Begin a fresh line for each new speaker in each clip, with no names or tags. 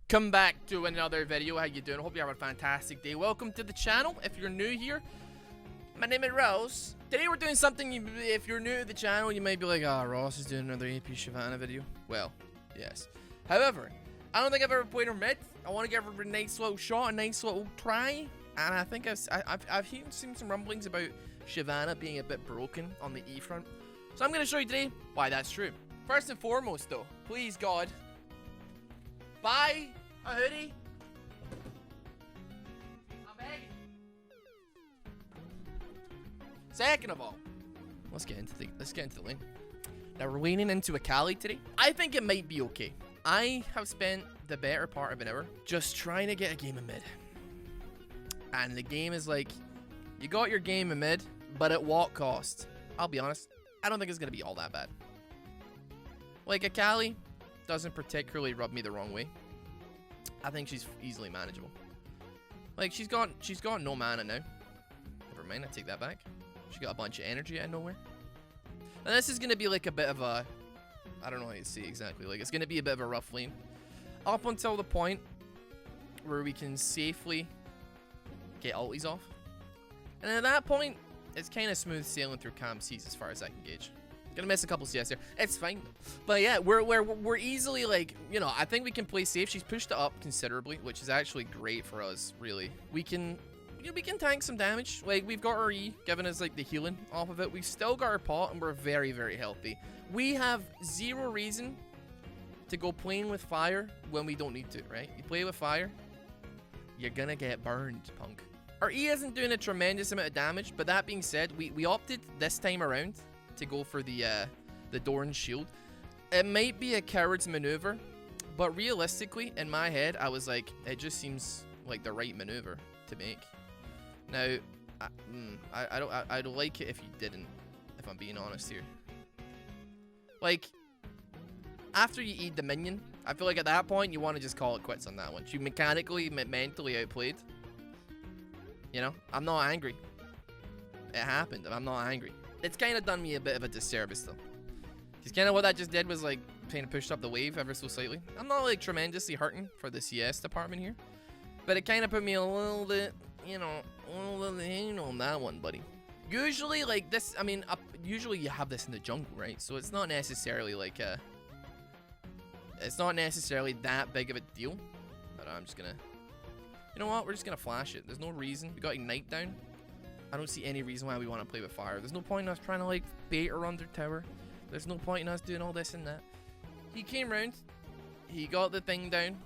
Come back to another video. How you doing? Hope you have a fantastic day. Welcome to the channel. If you're new here, my name is Ross. Today we're doing something, if you're new to the channel, you might be like, oh, Ross is doing another AP Shyvana video. Well, yes. However, I don't think I've ever played her mid. I want to give her a nice little shot, a nice little try. And I think I've seen some rumblings about Shyvana being a bit broken on the E front. So I'm going to show you today why that's true. First and foremost though, please God, buy a hoodie. I'm begging. Second of all, let's get into the lane. Now we're leaning into a Cali today. I think it might be okay. I have spent the better part of an hour just trying to get a game of mid. And the game is like, you got your game of mid, but at what cost? I'll be honest, I don't think it's gonna be all that bad. Like, a Cali doesn't particularly rub me the wrong way. I think she's easily manageable. Like, she's got no mana now. Never mind, I take that back. She got a bunch of energy out of nowhere. And this is gonna be like a bit of a, I don't know how to say exactly. Like, it's gonna be a bit of a rough lane up until the point where we can safely get ulties off. And at that point, it's kind of smooth sailing through calm seas as far as I can gauge. Gonna miss a couple CS here. It's fine. But yeah, we're easily, like, you know, I think we can play safe. She's pushed it up considerably, which is actually great for us, really. We can, you know, we can tank some damage. Like, we've got our E giving us like the healing off of it. We've still got our pot and we're very, very healthy. We have zero reason to go playing with fire when we don't need to, right? You play with fire, you're gonna get burned, punk. Our E isn't doing a tremendous amount of damage, but that being said, we opted this time around to go for the Doran's shield. It might be a coward's maneuver, but realistically, in my head, I was like, it just seems like the right maneuver to make. Now, I don't like it if you didn't, if I'm being honest here. Like, after you eat the minion, I feel like at that point, you want to just call it quits on that one. She mechanically, mentally outplayed. You know, I'm not angry. It happened. I'm not angry. It's kind of done me a bit of a disservice though, because kind of what that just did was like kind of pushed up the wave ever so slightly. I'm not like tremendously hurting for the CS department here, but it kind of put me a little bit, you know, on that one, buddy. Usually like this, I mean, usually you have this in the jungle, right? So it's not necessarily like it's not necessarily that big of a deal. But I'm just gonna, you know what? We're just gonna flash it. There's no reason. We got ignite down. I don't see any reason why we want to play with fire. There's no point in us trying to like bait her under tower. There's no point in us doing all this and that. He came round. He got the thing down.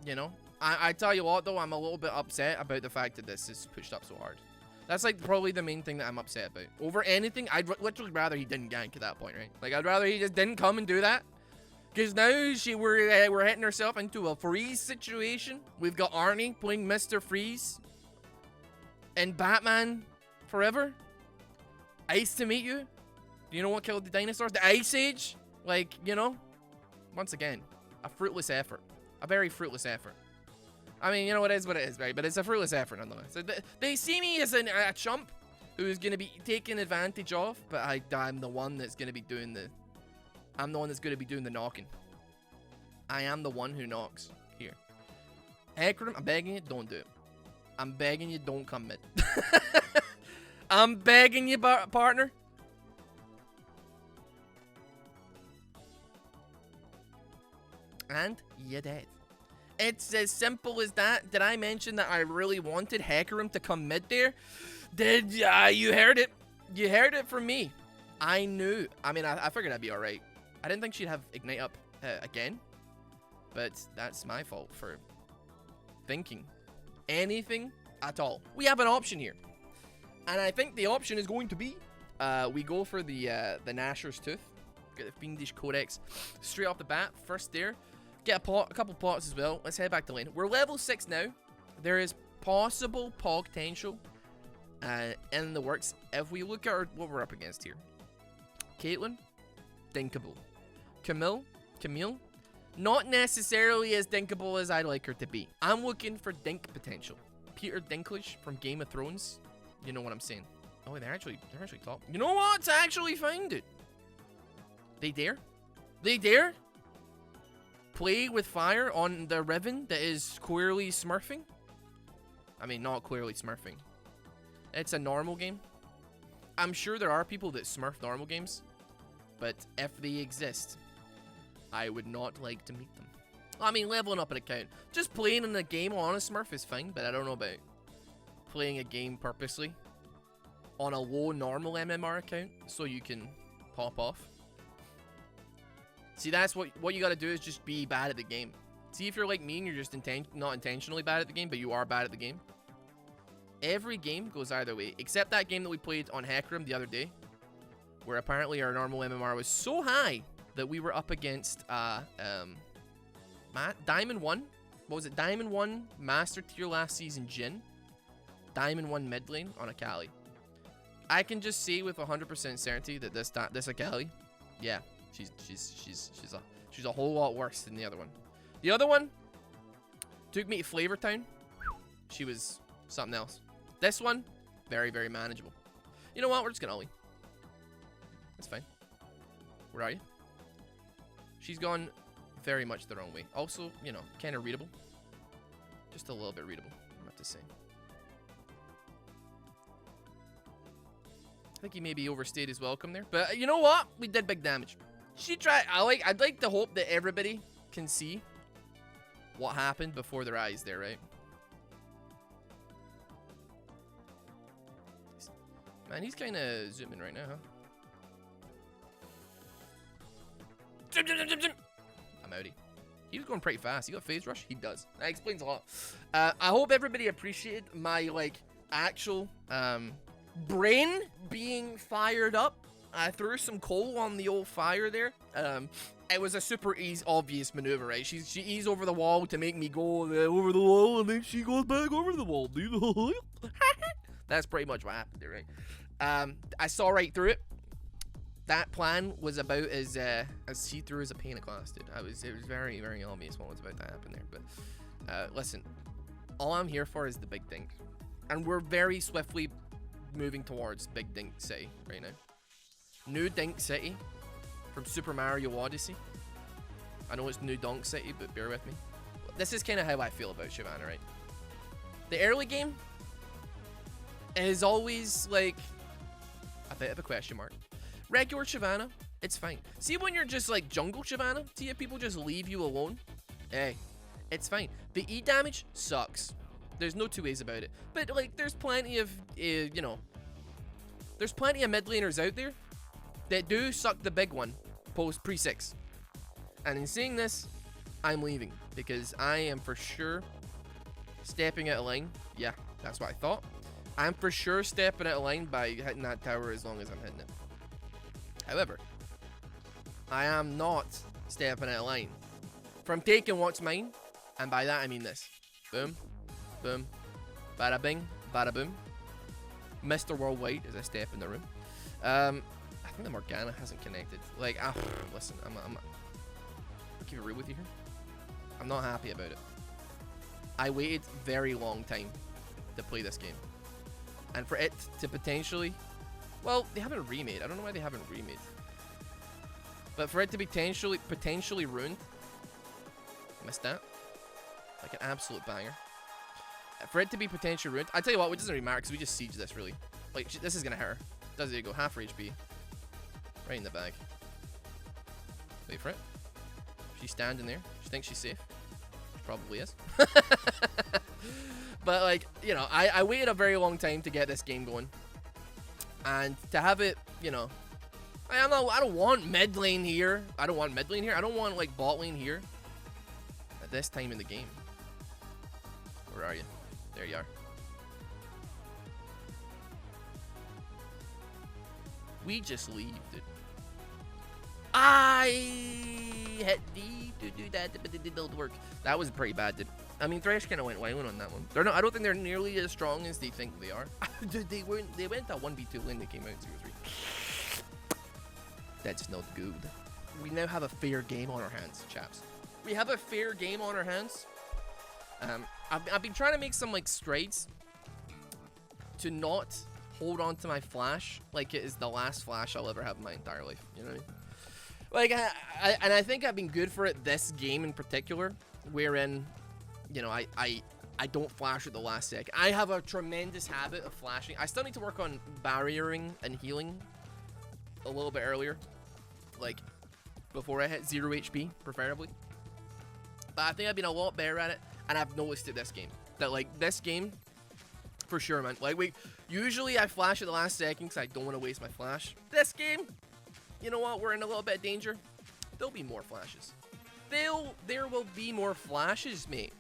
You know. I tell you what though, I'm a little bit upset about the fact that this is pushed up so hard. That's like probably the main thing that I'm upset about. Over anything, I'd literally rather he didn't gank at that point, right? Like, I'd rather he just didn't come and do that. Because now we're hitting ourselves into a freeze situation. We've got Arnie playing Mr. Freeze. And Batman Forever. Ice to meet you. Do you know what killed the dinosaurs? The Ice Age? Like, you know? Once again, a fruitless effort. A very fruitless effort. I mean, you know, it is what it is, right? But it's a fruitless effort nonetheless. So they see me as a chump who's going to be taken advantage of, but I'm the one that's going to be doing the... I'm the one that's going to be doing the knocking. I am the one who knocks here. Hecarim, I'm begging you, don't do it. I'm begging you, don't come mid. I'm begging you, partner. And you're dead. It's as simple as that. Did I mention that I really wanted Hecarim to come mid there? Did you heard it? You heard it from me. I knew. I mean, I figured I'd be alright. I didn't think she'd have Ignite up again. But that's my fault for thinking anything at all. We have an option here. And I think the option is going to be we go for the Gnasher's Tooth. Get the Fiendish Codex straight off the bat. First there. Get a couple pots as well. Let's head back to lane. We're level 6 now. There is possible potential in the works. If we look at what we're up against here. Caitlyn, dinkable. Camille, not necessarily as dinkable as I'd like her to be. I'm looking for dink potential. Peter Dinklage from Game of Thrones. You know what I'm saying. Oh, they're actually top. You know what? It's actually fine, dude. They dare? They dare? play with fire on the Riven that is clearly smurfing. I mean, not clearly smurfing. It's a normal game. I'm sure there are people that smurf normal games, but if they exist, I would not like to meet them. I mean, leveling up an account. Just playing in a game on a smurf is fine, but I don't know about playing a game purposely on a low normal MMR account so you can pop off. See, that's what you gotta do, is just be bad at the game. See, if you're like me and you're just not intentionally bad at the game, but you are bad at the game. Every game goes either way, except that game that we played on Hackroom the other day, where apparently our normal MMR was so high that we were up against Diamond 1. What was it? Diamond 1 Master Tier last season Jhin. Diamond 1 mid lane on Akali. I can just say with 100% certainty that this Akali, yeah, she's a whole lot worse than the other one. The other one took me to Flavor Town. She was something else. This one, very, very manageable. You know what? We're just gonna Ollie. That's fine. Where are you? She's gone very much the wrong way. Also, you know, kind of readable. Just a little bit readable, I have to say. I think he maybe overstayed his welcome there. But you know what? We did big damage. She tried. I'd like to hope that everybody can see what happened before their eyes there, right? Man, he's kind of zooming right now, huh? I'm outie. He was going pretty fast. He got phase rush? He does. That explains a lot. I hope everybody appreciated my, like, actual brain being fired up. I threw some coal on the old fire there. It was a super obvious maneuver, right? She eased over the wall to make me go over the wall, and then she goes back over the wall, dude. That's pretty much what happened there, right? I saw right through it. That plan was about as see-through as a pane of glass, dude. It was very, very obvious what was about to happen there. But listen, all I'm here for is the big dink, and we're very swiftly moving towards Big Dink City right now. New Dink City from Super Mario Odyssey. I know it's New Donk City, but bear with me. This is kind of how I feel about Shyvana, right? The early game is always like a bit of a question mark. Regular Shyvana, it's fine. See, when you're just like jungle Shyvana, see if people just leave you alone, hey, it's fine. The E damage sucks. There's no two ways about it. But like, there's plenty of, you know, there's plenty of mid laners out there that do suck the big one post pre-6. And in saying this, I'm leaving because I am for sure stepping out of line. Yeah, that's what I thought. I'm for sure stepping out of line by hitting that tower as long as I'm hitting it. However, I am not stepping out of line from taking what's mine, and by that I mean this. Boom, boom, bada bing, bada boom. Mr. Worldwide as I step in the room. I think the Morgana hasn't connected. Like, listen, I'll keep it real with you here. I'm not happy about it. I waited very long time to play this game, and for it to potentially, well, they haven't remade. I don't know why they haven't remade. But for it to be potentially ruined, missed that. Like an absolute banger. For it to be potentially ruined, I tell you what, it doesn't really matter because we just siege this really. Like, this is gonna hurt. Does it go half for HP? Right in the bag. Wait for it. She's standing there. She thinks she's safe. She probably is. But like, you know, I waited a very long time to get this game going. And to have it, you know, I don't want mid lane here. I don't want mid lane here. I don't want like bot lane here at this time in the game. Where are you? There you are. We just leave, dude. I hit D to do that, but it didn't work. That was pretty bad, dude. I mean, Thresh kind of went wilding on that one. They're not. I don't think they're nearly as strong as they think they are. Dude, they weren't. They went that 1v2 lane. They came out 0-3. That's not good. We now have a fair game on our hands, chaps. We have a fair game on our hands. I've been trying to make some like strides to not hold on to my flash like it is the last flash I'll ever have in my entire life. You know what I mean? Like, I think I've been good for it this game in particular, wherein, you know, I don't flash at the last second. I have a tremendous habit of flashing. I still need to work on barriering and healing a little bit earlier, like before I hit 0 HP, preferably. But I think I've been a lot better at it, and I've noticed it this game. That, like, this game, for sure, man. Like, usually I flash at the last second because I don't want to waste my flash. This game, you know what? We're in a little bit of danger. There'll be more flashes. There will be more flashes, mate.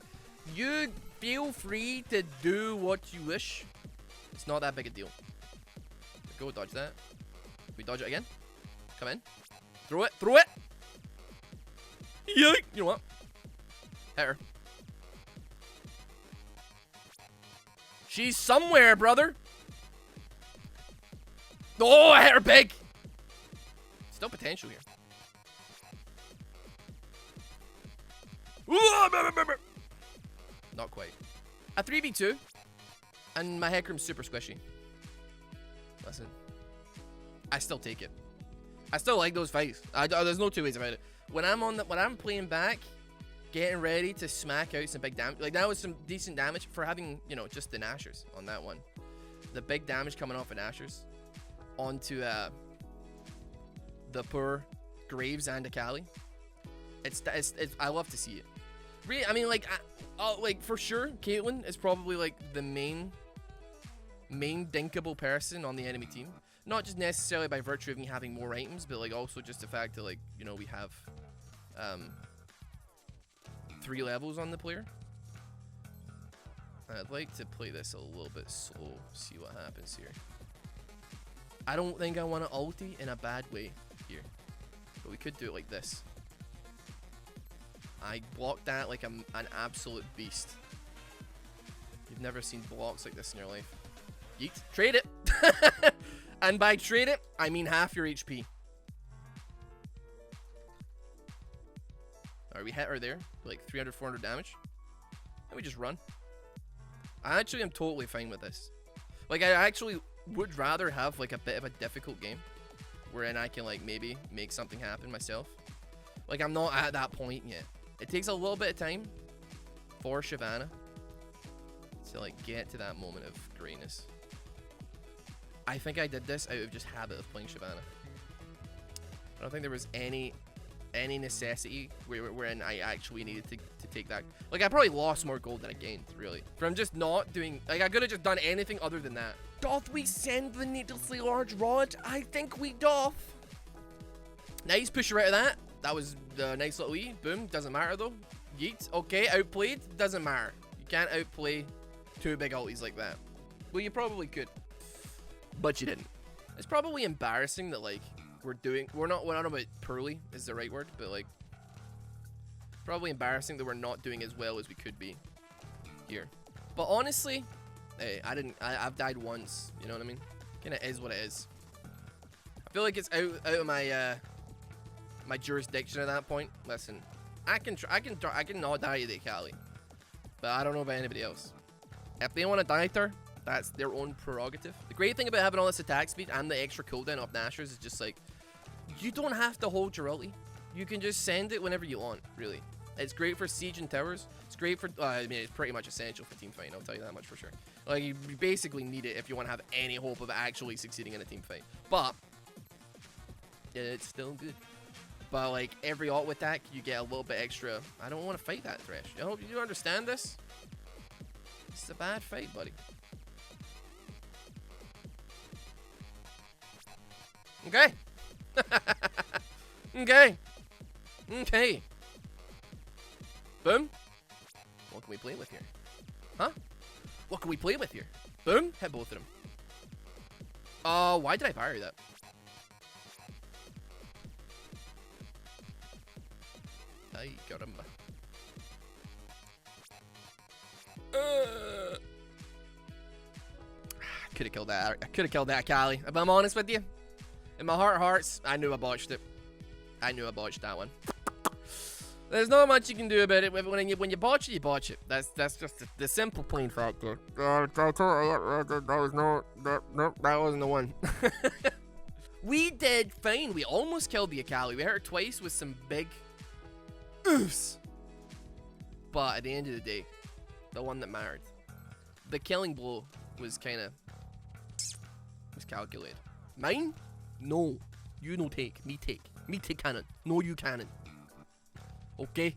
You feel free to do what you wish. It's not that big a deal. Go dodge that. We dodge it again. Come in. Throw it. Throw it. Yoink. You know what? Hit her. She's somewhere, brother. Oh, I hit her big. Still potential here. Not quite. A 3v2. And my Hecarim's super squishy. Listen. I still take it. I still like those fights. There's no two ways about it. When I'm playing back, getting ready to smack out some big damage. Like, that was some decent damage for having, you know, just the Nashers on that one. The big damage coming off of Nashers onto the poor Graves and Akali. It's I love to see it. Really, I mean, like, like, for sure, Caitlyn is probably, like, the main dinkable person on the enemy team. Not just necessarily by virtue of me having more items, but, like, also just the fact that, like, you know, we have 3 levels on the player. I'd like to play this a little bit slow, see what happens here. I don't think I want to ulti in a bad way here, but we could do it like this. I blocked that like I'm an absolute beast. You've never seen blocks like this in your life. Yeet. Trade it! And by trade it, I mean half your HP. Alright, we hit her there. Like 300, 400 damage. And we just run. I actually am totally fine with this. Like, I actually would rather have like a bit of a difficult game wherein I can like maybe make something happen myself. Like, I'm not at that point yet. It takes a little bit of time for Shyvana to like get to that moment of greatness. I think I did this out of just habit of playing Shyvana. I don't think there was any necessity wherein I actually needed to take that. Like, I probably lost more gold than I gained, really, from just not doing. Like, I could have just done anything other than that. Doth we send the needlessly large rod? I think we doth. Nice push her out of that. That was the nice little E. Boom. Doesn't matter though. Yeet. Okay, outplayed. Doesn't matter. You can't outplay 2 big ulties like that. Well, you probably could, but you didn't. It's probably embarrassing that like we're not about poorly is the right word, but like probably embarrassing that we're not doing as well as we could be here. But honestly, hey, I've died once. You know what I mean? Kinda is what it is. I feel like it's out of my my jurisdiction at that point. Listen, I can not die to the Akali, but I don't know about anybody else. If they want to die to her, that's their own prerogative. The great thing about having all this attack speed and the extra cooldown of Nashers is just like, you don't have to hold your ulti. You can just send it whenever you want, really. It's great for siege and towers. It's great for, I mean, it's pretty much essential for team fight, I'll tell you that much for sure. Like, you basically need it if you want to have any hope of actually succeeding in a team fight. But it's still good. But like, every ult with that, you get a little bit extra. I don't want to fight that Thresh. I hope you understand this. It's a bad fight, buddy. Okay. Okay. Okay. Boom. What can we play with here? Huh? What can we play with here? Boom. Hit both of them. Why did I fire that? Ay, caramba. Could have killed that. I could have killed that Akali. If I'm honest with you, in my heart of hearts, I knew I botched it. I knew I botched that one. There's not much you can do about it. When you botch it, you botch it. That's just the simple plain factor. That wasn't the one. We did fine. We almost killed the Akali. We hit her twice with some big oofs. But at the end of the day, the one that mattered, the killing blow was kind of calculated. Mine? No. You no take. Me take. Me take cannon. No, you cannon. Okay?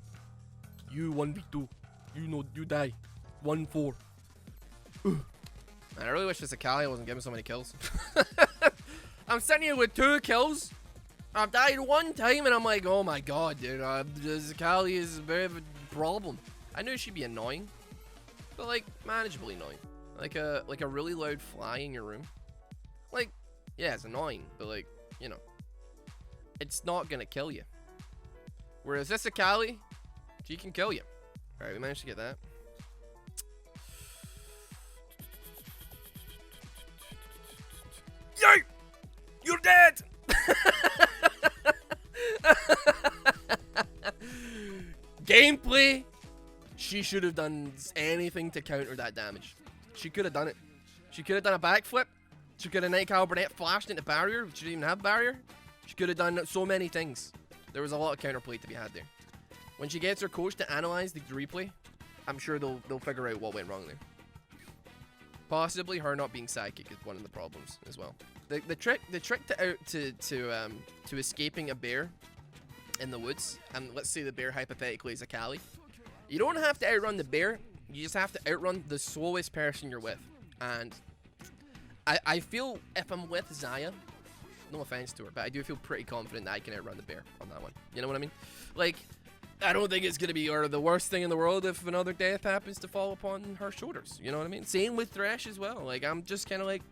You 1v2. You know, you die. 1-4. Man, I really wish this Akali wasn't giving so many kills. I'm sitting here with 2 kills. I've died 1 time and I'm like, oh my god, dude. This Akali is a bit of a problem. I knew she'd be annoying, but like manageably annoying. Like a really loud fly in your room. Like, yeah, it's annoying, but like, you know, it's not gonna kill you. Whereas this Akali, she can kill you. All right, we managed to get that. Yay! You're dead! Gameplay, she should have done anything to counter that damage. She could have done it. She could have done a backflip. She could have Night Burnett flashed into barrier. She didn't even have barrier. She could have done so many things. There was a lot of counterplay to be had there. When she gets her coach to analyze the replay, I'm sure they'll figure out what went wrong there. Possibly her not being psychic is one of the problems as well. The trick to escaping a bear in the woods, and let's say the bear hypothetically is Akali, you don't have to outrun the bear. You just have to outrun the slowest person you're with. And I feel if I'm with Zaya, no offense to her, but I do feel pretty confident that I can outrun the bear on that one. You know what I mean? Like, I don't think it's going to be the worst thing in the world if another death happens to fall upon her shoulders. You know what I mean? Same with Thresh as well. Like, I'm just kind of like,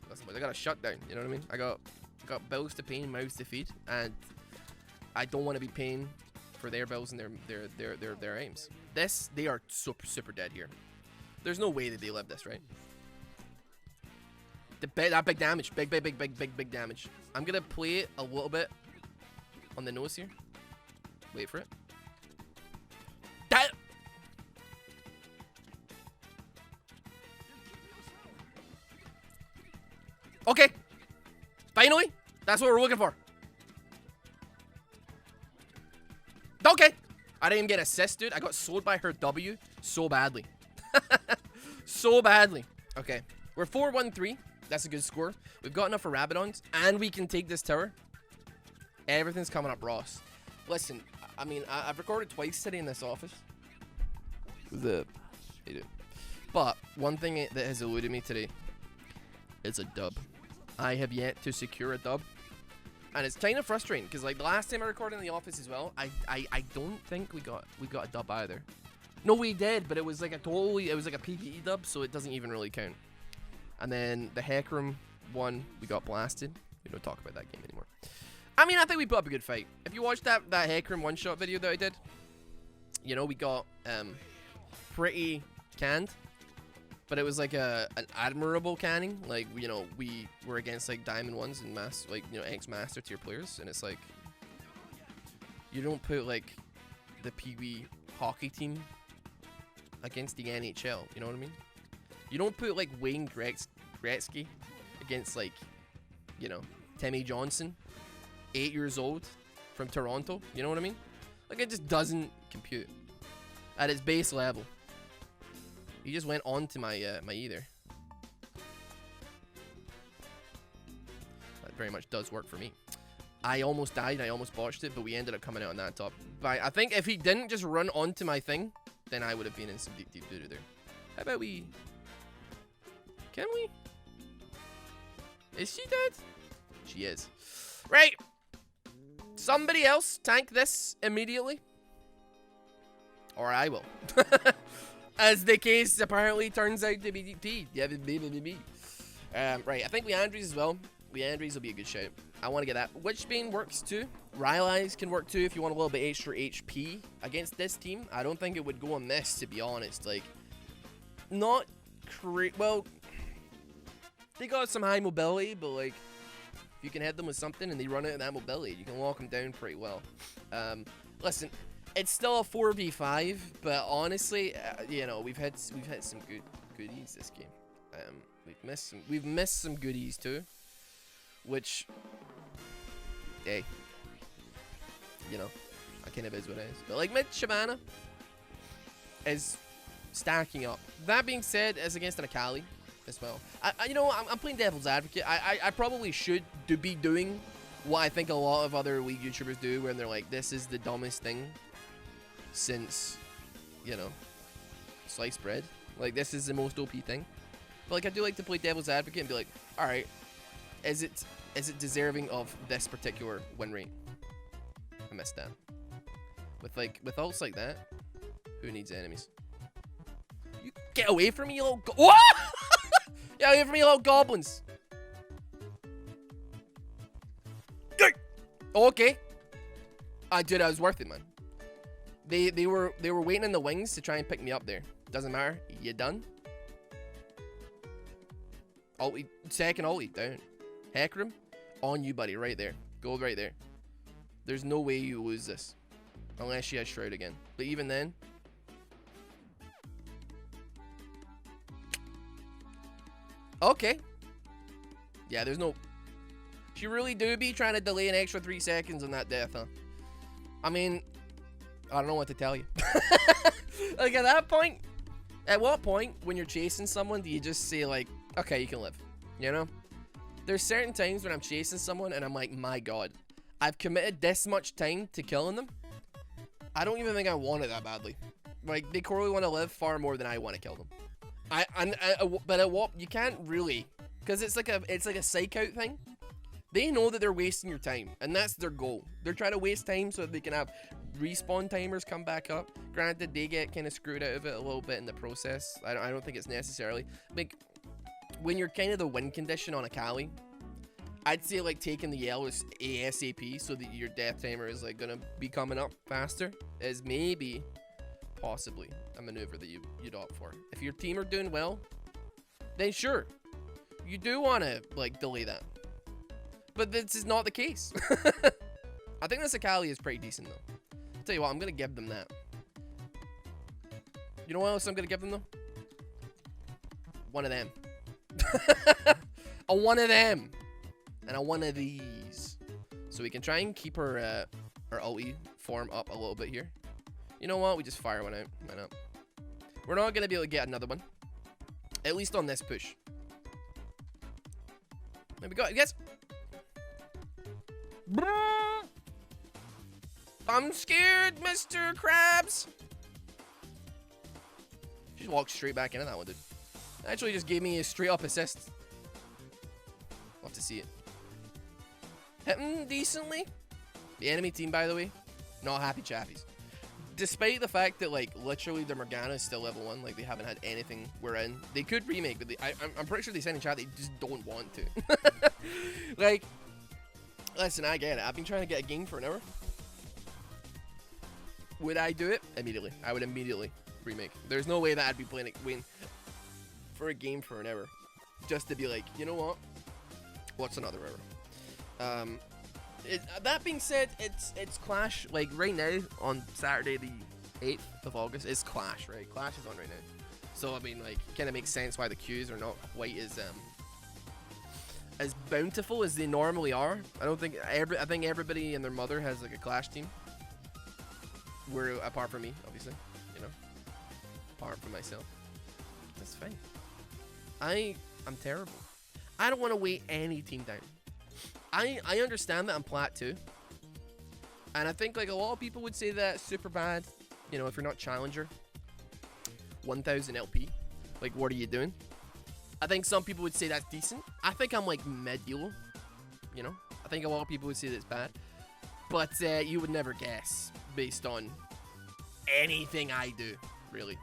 listen, I got a shutdown. You know what I mean? I got bills to pay and mouths to feed, and I don't want to be paying for their bills and their aims. They are super dead here. There's no way that they live this, right? That big damage. Big damage. I'm going to play it a little bit on the nose here. Wait for it. That. Okay. Finally. That's what we're looking for. Okay. I didn't even get assist, dude. I got sold by her W so badly. So badly. Okay. We're 4-1-3. That's a good score. We've got enough for Rabadons, and we can take this tower. Everything's coming up, Ross. Listen, I mean, I've recorded twice today in this office. But one thing that has eluded me today is a dub. I have yet to secure a dub. And it's kind of frustrating, because like the last time I recorded in the office as well, I don't think we got a dub either. No, we did, but it was like a PvE dub, so it doesn't even really count. And then the Hack Room one, we got blasted. We don't talk about that game anymore. I mean, I think we put up a good fight. If you watched that Hack Room one-shot video that I did, you know, we got pretty canned. But it was like an admirable canning. Like, you know, we were against like Diamond 1s and ex-Master tier players. And it's like, you don't put like the Pee-wee hockey team against the NHL. You know what I mean? You don't put like Wayne Gretzky against like, you know, Timmy Johnson, 8 years old from Toronto. You know what I mean? Like, it just doesn't compute at its base level. He just went on to my my either. That very much does work for me. I almost died. I almost botched it, but we ended up coming out on that top. But I think if he didn't just run onto my thing, then I would have been in some deep doo-doo there. How about we... Can we? Is she dead? She is. Right. Somebody else tank this immediately. Or I will. As the case apparently turns out to be. Right, I think Leandries as well. Leandries will be a good shout. I want to get that. Witchbane works too. Rylai's can work too if you want a little bit extra HP against this team. I don't think it would go amiss, to be honest. Like, not well, they got some high mobility, but like, if you can hit them with something and they run out of that mobility, you can lock them down pretty well. Listen, it's still a 4v5, but honestly, you know, we've had some goodies this game. We've missed some goodies too. which, hey, you know, I kind of is what it is. But like mid Shyvana is stacking up. That being said, as against an Akali as well. You know, I'm playing devil's advocate. I probably should be doing what I think a lot of other League YouTubers do, where they're like, this is the dumbest thing since, you know, sliced bread. Like, this is the most OP thing. But like, I do like to play devil's advocate and be like, all right, is it deserving of this particular win rate? I missed that. With ults like that, who needs enemies? You get away from me, you little what? Get away from me, you little goblins. Okay. Dude, I was worth it, man. They were waiting in the wings to try and pick me up there. Doesn't matter. You done? Ulti, second ulti down. Hecarim on you, buddy. Right there. Go right there. There's no way you lose this. Unless she has Shroud again. But even then. Okay. Yeah, there's no... She really do be trying to delay an extra 3 seconds on that death, huh? I mean, I don't know what to tell you. Like, at that point, at what point when you're chasing someone do you just say, like, okay, you can live? You know? There's certain times when I'm chasing someone and I'm like, my god, I've committed this much time to killing them. I don't even think I want it that badly. Like, they clearly want to live far more than I want to kill them. But at what, you can't really, because it's like a psych out thing. They know that they're wasting your time, and that's their goal. They're trying to waste time so that they can have respawn timers come back up. Granted, they get kind of screwed out of it a little bit in the process. I don't think it's necessarily. Like, when you're kind of the win condition on Akali, I'd say, like, taking the yellows ASAP so that your death timer is, like, gonna be coming up faster is maybe, possibly, a maneuver that you'd opt for. If your team are doing well, then sure, you do want to, like, delay that. But this is not the case. I think this Akali is pretty decent, though. I'll tell you what, I'm going to give them that. You know what else I'm going to give them, though? One of them. A one of them. And a one of these. So we can try and keep our ulti form up a little bit here. You know what? We just fire one out. Why not? We're not going to be able to get another one. At least on this push. There we go. Yes. I'm scared, Mr. Krabs. She just walked straight back into that one, dude. Actually just gave me a straight up assist. Love to see it. Hitting decently. The enemy team, by the way, not happy chappies. Despite the fact that, like, literally the Morgana is still level 1, like, they haven't had anything we're in. They could remake, but I'm pretty sure they said in chat they just don't want to. Like, listen, I get it. I've been trying to get a game for an hour. Would I do it? Immediately. I would immediately remake. There's no way that I'd be waiting for a game for an hour. Just to be like, you know what? What's another hour? That being said, it's Clash. Like, right now, on Saturday the 8th of August, it's Clash, right? Clash is on right now. So, I mean, like, it kind of makes sense why the queues are not quite as bountiful as they normally are. I think everybody and their mother has, like, a Clash team. Apart from me, obviously, you know, apart from myself. That's fine. I'm terrible. I don't want to wait any team down. I understand that I'm plat too. And I think, like, a lot of people would say that's super bad. You know, if you're not challenger. 1000 LP. Like, what are you doing? I think some people would say that's decent. I think I'm, like, mid-elo. You know? I think a lot of people would say that's bad. But you would never guess based on anything I do, really.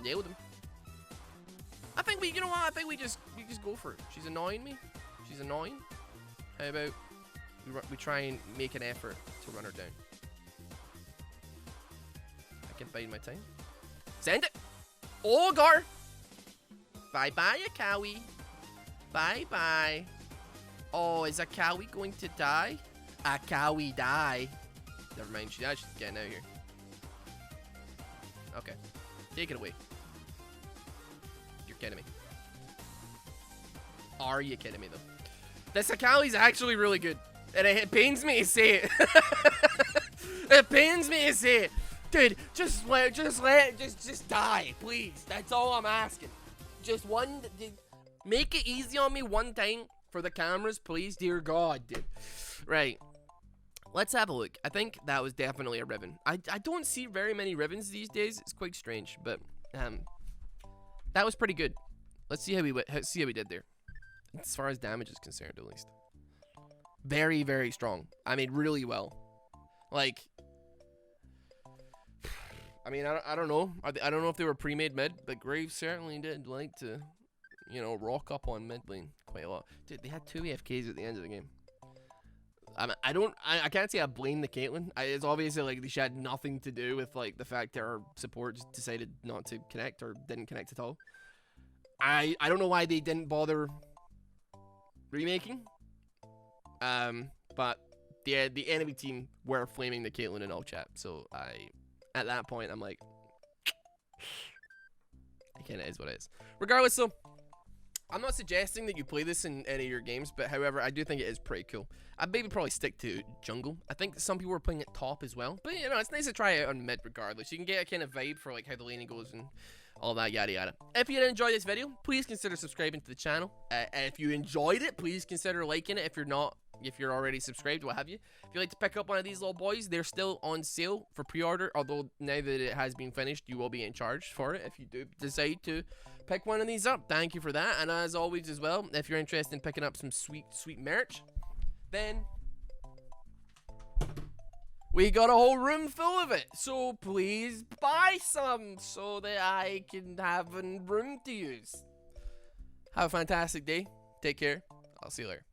Nailed him. I think you know what? I think we just go for it. She's annoying me. She's annoying. How about we try and make an effort to run her down? I can bide my time. Send it. Ogre. Bye-bye, Akawi. Bye-bye. Oh, is Akawi going to die? Akawi die. Never mind. She's getting out of here. Okay. Take it away. You're kidding me. Are you kidding me, though? This Akali's actually really good. And it pains me to say it. It pains me to say it. Dude, just die, please. That's all I'm asking. Just make it easy on me one time for the cameras, please. Dear God, dude. Right. Let's have a look. I think that was definitely a ribbon. I don't see very many ribbons these days. It's quite strange, but that was pretty good. Let's see how we did there. As far as damage is concerned, at least. Very, very strong. I mean, really well. Like, I mean, I don't know. I don't know if they were pre-made mid, but Graves certainly did like to, you know, rock up on mid lane quite a lot. Dude, they had 2 AFKs at the end of the game. I can't say I blame the Caitlyn. It's obviously like she had nothing to do with like the fact that her support just decided not to connect or didn't connect at all. I don't know why they didn't bother remaking. But the enemy team were flaming the Caitlyn in all chat, so at that point I'm like, it kind of is what it is. Regardless, though, I'm not suggesting that you play this in any of your games, but however, I do think it is pretty cool. I'd maybe probably stick to jungle. I think some people are playing it top as well, but you know, it's nice to try it out on mid regardless. You can get a kind of vibe for like how the laning goes and all that yada yada. If you did enjoy this video, please consider subscribing to the channel. If you enjoyed it, please consider liking it. If you're already subscribed, what have you. If you'd like to pick up one of these little boys, they're still on sale for pre-order, although now that it has been finished, you will be in charge for it if you do decide to pick one of these up. Thank you for that. And as always as well, if you're interested in picking up some sweet merch, then we got a whole room full of it, so please buy some so that I can have a room to use. Have a fantastic day. Take care. I'll see you later.